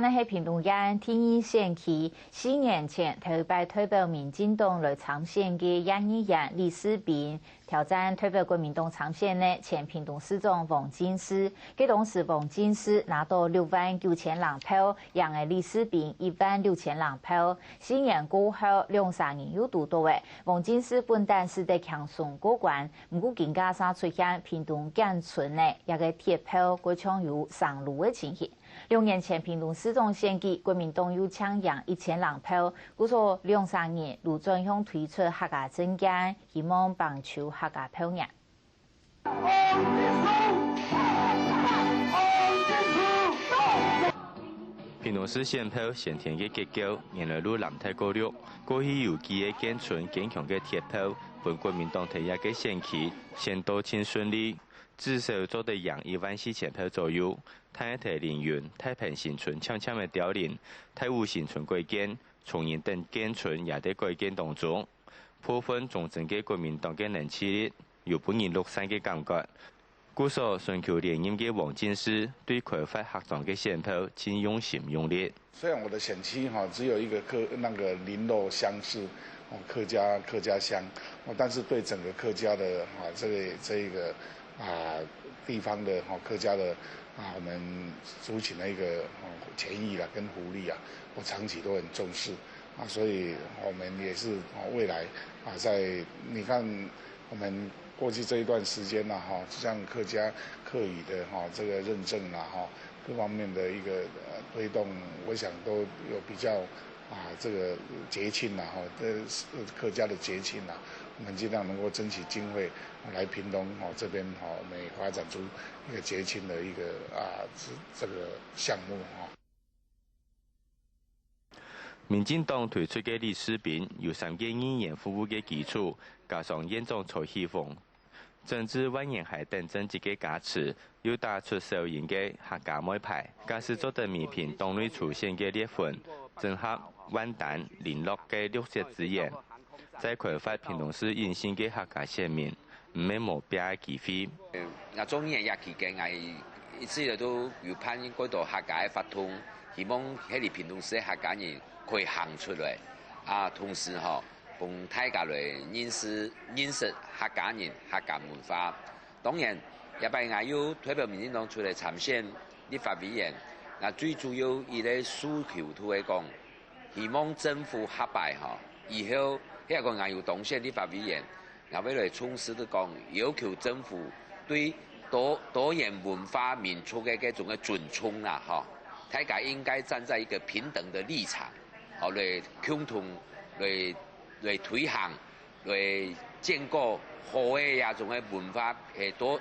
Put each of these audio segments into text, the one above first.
那喺屏东县天一县区4年前头摆代表民进党来参选嘅演艺人李世斌，挑战代表国民党参选嘅前屏东市长王金枝。佢当时王金枝拿到69000人票，赢嘅李世斌16000人票。4年过后，2-3年又拄到嘅王金枝本单是得强顺过关，不过更加上出现屏东建村嘅一个铁票过抢有上路嘅情形。2年前屏东市长选举，国民党又抢赢1000人票。故说2-3年，卢俊雄推出客家政见，希望帮助客家票赢。屏东市选票先天嘅结构，原来如南太高绿，过去有几个建村坚强嘅铁票，本国民党提一嘅选区，先都挺顺利。至少做得赢14000票左右，太太林园、太平新村悄悄的凋零，太湖新村改建、重营等建村也在改建当中，部分重整嘅国民党嘅人气力有不言落山嘅感觉。故所寻求连任嘅王金枝对开发客庄嘅选票真用心用力。虽然我的选区只有一个林落乡市客家乡但是对整个客家的这个地方的客家的我们族群的一个权益跟福利我长期都很重视所以我们也是未来在你看我们过去这一段时间像客家客语的这个认证各方面的一个推动，我想都有比较这个节庆客家的节庆我们尽量能够争取经费来屏东这边我们发展出一个节庆的一个这个项目民进党推出嘅李世斌有3个2年服务嘅基础，加上严重错希望。政治万年海等政绩嘅加持，又打出受赢嘅客家妹牌，假使做得米平党内出现嘅裂痕，整合万丹联络嘅绿色资源，再开发屏东市隐性嘅客家县民，唔免冇别嘅机会。中年也期間一直都有盼嗰度客家嘅發通，希望喺嚟屏東市客家人可以行出來同時幫大家來認識客家人、客家文化。當然，也俾我要代表民進黨出嚟參選立法委員。最主要伊咧訴求都係講，希望政府合辦以後一個我要當選立法委員，我為來充實都講，要求政府對多元文化民族嘅嗰種嘅尊重大家應該站在一個平等的立場，來共同來推行，來建構好嘅呀種嘅文化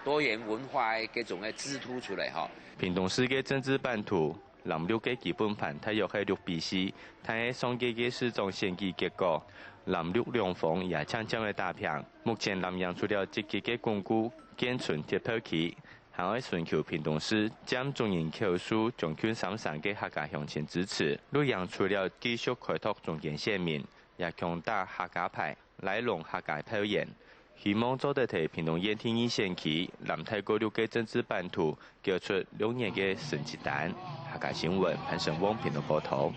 多元文化嘅嗰種嘅制度出嚟屏東市嘅政治版圖，藍綠嘅基本盤大約係6-4，但係上屆嘅市長選舉結果，藍綠兩方也悄悄嘅打平。目前南洋除了積極嘅鞏固建村鐵票區，還會尋求屏東市將中人口數將近33嘅客家鄉親支持。綠洋除了繼續開拓中間縣民，也強打客家牌來弄客家票源。希望做得提屏東縣天一選區南太高綠嘅政治版圖，叫出2年嘅成績單。客家新聞潘成旺屏東報道。